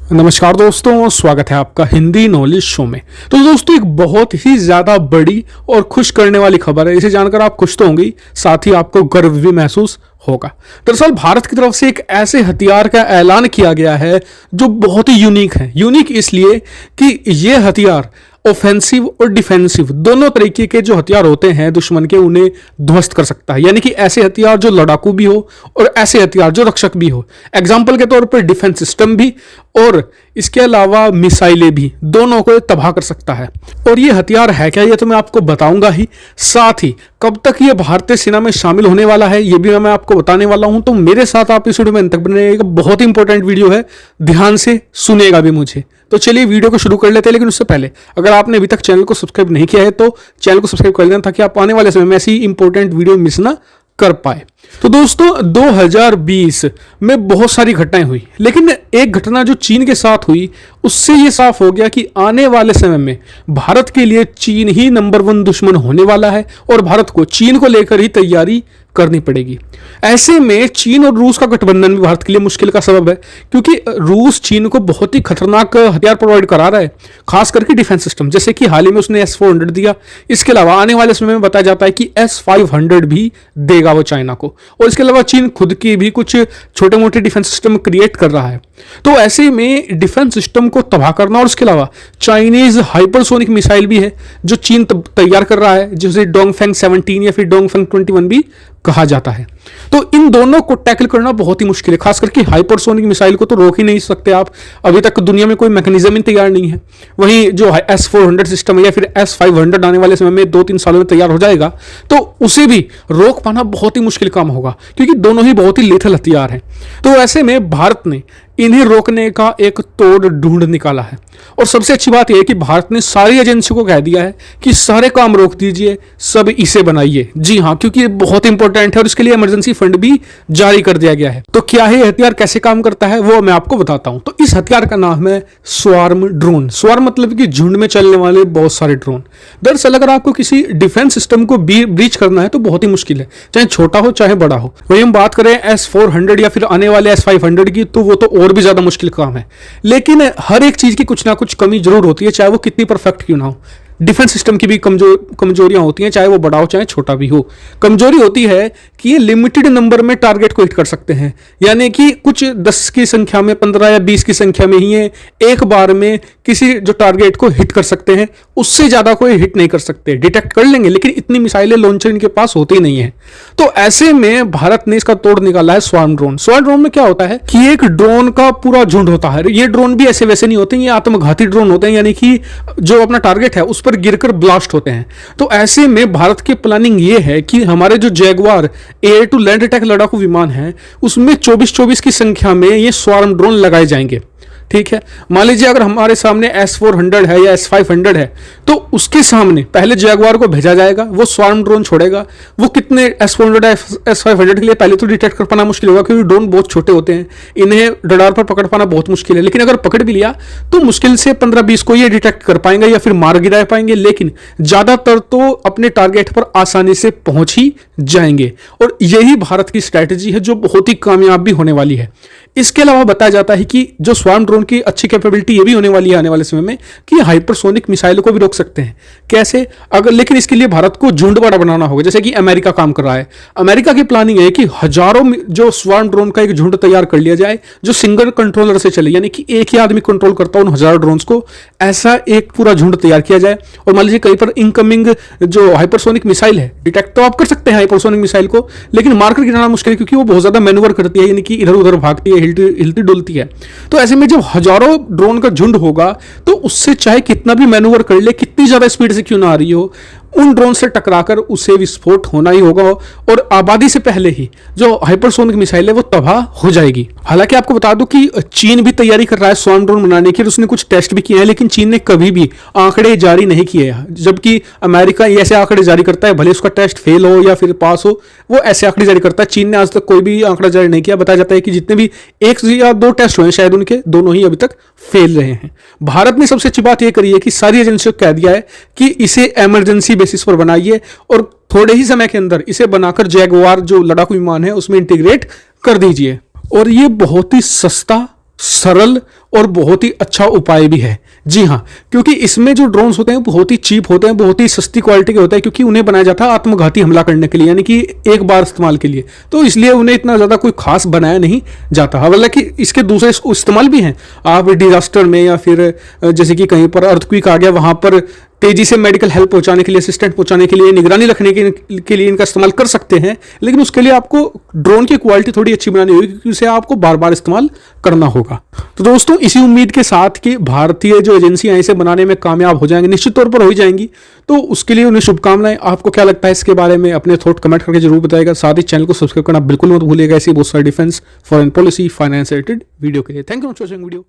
नमस्कार दोस्तों, स्वागत है आपका हिंदी नॉलेज शो में। तो दोस्तों, एक बहुत ही ज़्यादा बड़ी और खुश करने वाली खबर है। इसे जानकर आप खुश तो होंगे, साथ ही आपको गर्व भी महसूस होगा। दरअसल भारत की तरफ से एक ऐसे हथियार का ऐलान किया गया है जो बहुत ही यूनिक है। यूनिक इसलिए कि ये हथियार ऑफेंसिव और डिफेंसिव दोनों तरीके के जो हथियार होते हैं दुश्मन के, उन्हें ध्वस्त कर सकता है। यानी कि ऐसे हथियार जो लड़ाकू भी हो और ऐसे हथियार जो रक्षक भी हो। एग्जाम्पल के तौर पर डिफेंस सिस्टम भी और इसके अलावा मिसाइलें भी, दोनों को तबाह कर सकता है। और ये हथियार है क्या, ये तो मैं आपको बताऊंगा ही। साथ ही कब तक ये भारतीय सेना में शामिल होने वाला है ये भी मैं आपको बताने वाला हूं। तो मेरे साथ आप इस वीडियो में अंत तक बने रहिएगा। बहुत इंपॉर्टेंट वीडियो है, ध्यान से सुनेगा भी मुझे। तो चलिए वीडियो को शुरू कर लेते हैं। लेकिन उससे पहले अगर आपने अभी तक चैनल को सब्सक्राइब नहीं किया है तो चैनल को सब्सक्राइब कर लेना, ताकि आप आने वाले समय में ऐसी इंपॉर्टेंट वीडियो मिस ना कर पाए। तो दोस्तों, 2020 में बहुत सारी घटनाएं हुई, लेकिन एक घटना जो चीन के साथ हुई उससे ये साफ हो गया कि आने वाले समय में भारत के लिए चीन ही नंबर 1 दुश्मन होने वाला है और भारत को चीन को लेकर ही तैयारी करनी पड़ेगी। ऐसे में चीन और रूस का गठबंधन भी भारत के लिए मुश्किल का सबब है, क्योंकि रूस चीन को बहुत ही खतरनाक हथियार प्रोवाइड करा रहा है, खास करके डिफेंस सिस्टम। जैसे कि हाल ही में उसने S-400 दिया। इसके अलावा आने वाले समय में बताया जाता है कि S-500 भी देगा वो चाइना को। और इसके अलावा चीन खुद की भी कुछ छोटे मोटे डिफेंस सिस्टम क्रिएट कर रहा है। तो ऐसे में डिफेंस सिस्टम को तबाह करना, और इसके अलावा चाइनीज हाइपरसोनिक मिसाइल भी है जो चीन तैयार कर रहा है, जिसे डोंगफेंग 17 या फिर डोंगफेंग 21 भी कहा जाता है। तो इन दोनों को टैकल करना बहुत ही मुश्किल है। खास करके हाइपरसोनिक मिसाइल को तो रोक ही नहीं सकते आप, अभी तक दुनिया में कोई मैकेनिज्म ही तैयार नहीं है। वहीं जो S-400 सिस्टम है या फिर S-500 आने वाले समय में 2-3 सालों में तैयार हो जाएगा, तो उसे भी रोक पाना बहुत ही मुश्किल काम होगा, क्योंकि दोनों ही बहुत ही लेथल हथियार हैं। तो ऐसे में भारत ने इन्हें रोकने का एक तोड़ ढूंढ निकाला है। और सबसे अच्छी बात यह है कि भारत ने सारी एजेंसी को कह दिया है कि सारे काम रोक दीजिए, सब इसे बनाइए। जी हाँ, क्योंकि ये बहुत इंपॉर्टेंट है और इसके लिए इमरजेंसी फंड भी जारी कर दिया गया है। तो क्या है हथियार, कैसे काम करता है, वो मैं आपको बताता हूं। तो इस हथियार का नाम है स्वार्म ड्रोन। स्वार्म मतलब कि झुंड में चलने वाले बहुत सारे ड्रोन। दरअसल अगर आपको किसी डिफेंस सिस्टम को ब्रीच करना है तो बहुत ही मुश्किल है, चाहे छोटा हो चाहे बड़ा हो। वही हम बात करें S-400 या फिर आने वाले S-500 की, तो वो तो और भी ज्यादा मुश्किल काम है। लेकिन हर एक चीज की कुछ ना कुछ कमी जरूर होती है, चाहे वो कितनी परफेक्ट क्यों ना हो। डिफेंस सिस्टम की भी कमजोरियां होती हैं, चाहे वो बड़ा हो चाहे छोटा भी हो। कमजोरी होती है कि ये लिमिटेड नंबर में टारगेट को हिट कर सकते हैं, यानी कि कुछ 10 की संख्या में, 15 या 20 की संख्या में ही ये एक बार में किसी जो टारगेट को हिट कर सकते हैं, उससे ज्यादा कोई हिट नहीं कर सकते। डिटेक्ट कर लेंगे, लेकिन इतनी मिसाइलें लॉन्चर इनके पास होते ही नहीं है। तो ऐसे में भारत ने इसका तोड़ निकाला है स्वार्म ड्रोन। स्वार्म ड्रोन में क्या होता है कि एक ड्रोन का पूरा झुंड होता है। ये ड्रोन भी ऐसे वैसे नहीं होते, ये आत्मघाती ड्रोन होते हैं, यानी कि जो अपना टारगेट है उस पर गिरकर ब्लास्ट होते हैं। तो ऐसे में भारत की प्लानिंग ये है कि हमारे जो jaguar air to land attack लड़ाकू विमान है, उसमें 24-24 की संख्या में ये स्वार्म ड्रोन लगाए जाएंगे। ठीक है, मान लीजिए अगर हमारे सामने S-400 है या S-500 है, तो उसके सामने पहले जैगवार को भेजा जाएगा, वो स्वार्म ड्रोन छोड़ेगा। वो कितने S-400 S-500 के लिए पहले तो डिटेक्ट कर पाना मुश्किल होगा, क्योंकि ड्रोन बहुत छोटे होते हैं, इन्हें रडार पर पकड़ पाना बहुत मुश्किल है। लेकिन अगर पकड़ भी लिया तो मुश्किल से 15-20 को ये डिटेक्ट कर पाएंगे या फिर मार गिरा पाएंगे, लेकिन ज्यादातर तो अपने टारगेट पर आसानी से पहुंच ही जाएंगे। और यही भारत की स्ट्रैटेजी है जो बहुत ही कामयाब भी होने वाली है। इसके अलावा बताया जाता है कि जो स्वार्म ड्रोन की अच्छी कैपेबिलिटी ये भी होने वाली है आने वाले समय में कि हाइपरसोनिक मिसाइलों को भी रोक सकते हैं। कैसे? अगर, लेकिन इसके लिए भारत को झुंड बड़ा बनाना होगा, जैसे कि अमेरिका काम कर रहा है। अमेरिका की प्लानिंग है कि हजारों जो स्वार्म ड्रोन का एक झुंड तैयार कर लिया जाए, जो सिंगल कंट्रोलर से चले, यानी कि एक ही आदमी कंट्रोल करता हो उन हजारों ड्रोन्स को। ऐसा एक पूरा झुंड तैयार किया जाए। और मान लीजिए कहीं पर इनकमिंग जो हाइपरसोनिक मिसाइल है, डिटेक्ट तो आप कर सकते हैं हाइपरसोनिक मिसाइल को, लेकिन मारकर गिराना मुश्किल है, क्योंकि वो बहुत ज्यादा मैन्यूवर करती है, यानी कि इधर उधर भागती है, हिलती डुलती है। तो ऐसे में जब हजारों ड्रोन का झुंड होगा, तो उससे चाहे कितना भी मैन्यूवर कर ले, कितनी ज्यादा स्पीड से क्यों ना आ रही हो, उन ड्रोन से टकराकर उसे विस्फोट होना ही होगा। और आबादी से पहले ही जो हाइपरसोनिक मिसाइल है वो तबाह हो जाएगी। हालांकि आपको बता दूं कि चीन भी तैयारी कर रहा है स्वार्म ड्रोन बनाने की, उसने कुछ टेस्ट भी किए हैं, लेकिन चीन ने कभी भी आंकड़े जारी नहीं किए हैं। जबकि अमेरिका ऐसे आंकड़े जारी करता है, भले उसका टेस्ट फेल हो या फिर पास हो, वो ऐसे आंकड़े जारी करता है। चीन ने आज तक कोई भी आंकड़ा जारी नहीं किया। बताया जाता है कि जितने भी 1 या 2 टेस्ट हुए शायद, उनके दोनों ही अभी तक फेल रहे हैं। भारत ने सबसे अच्छी बात यह करी है कि सारी एजेंसियों को कह दिया है कि इसे इमरजेंसी बेसिस पर बनाइए और थोड़े ही समय के अंदर इसे बनाकर जैगवार जो लड़ाकू विमान है उसमें इंटीग्रेट कर दीजिए। और ये बहुत ही सस्ता, सरल और बहुत ही अच्छा उपाय भी है। जी हाँ, क्योंकि इसमें जो ड्रोन्स होते हैं बहुत ही चीप होते हैं, बहुत ही सस्ती क्वालिटी के होते हैं, क्योंकि उन्हें बनाया जाता है आत्मघाती हमला करने के लिए, यानी कि एक बार इस्तेमाल के लिए। तो इसलिए उन्हें इतना ज़्यादा कोई खास बनाया नहीं जाता। हालांकि इसके दूसरे इस्तेमाल भी हैं। आप डिजास्टर में या फिर जैसे कि कहीं पर अर्थक्वेक आ गया, वहाँ पर तेजी से मेडिकल हेल्प पहुंचाने के लिए, असिस्टेंट पहुंचाने के लिए, निगरानी रखने के लिए इनका इस्तेमाल कर सकते हैं। लेकिन उसके लिए आपको ड्रोन की क्वालिटी थोड़ी अच्छी बनानी होगी, क्योंकि उसे आपको बार बार इस्तेमाल करना होगा। तो दोस्तों, इसी उम्मीद के साथ कि भारतीय जो एजेंसियां इसे बनाने में कामयाब हो जाएंगी, निश्चित तौर पर हो जाएंगी, तो उसके लिए उन्हें शुभकामनाएं। आपको क्या लगता है इसके बारे में, अपने थॉट कमेंट करके जरूर बताएगा। साथ ही चैनल को सब्सक्राइब करना बिल्कुल मत भूलिएगा, ऐसी बहुत सारी defence, foreign policy, finance related video के लिए। Thank you for watching video.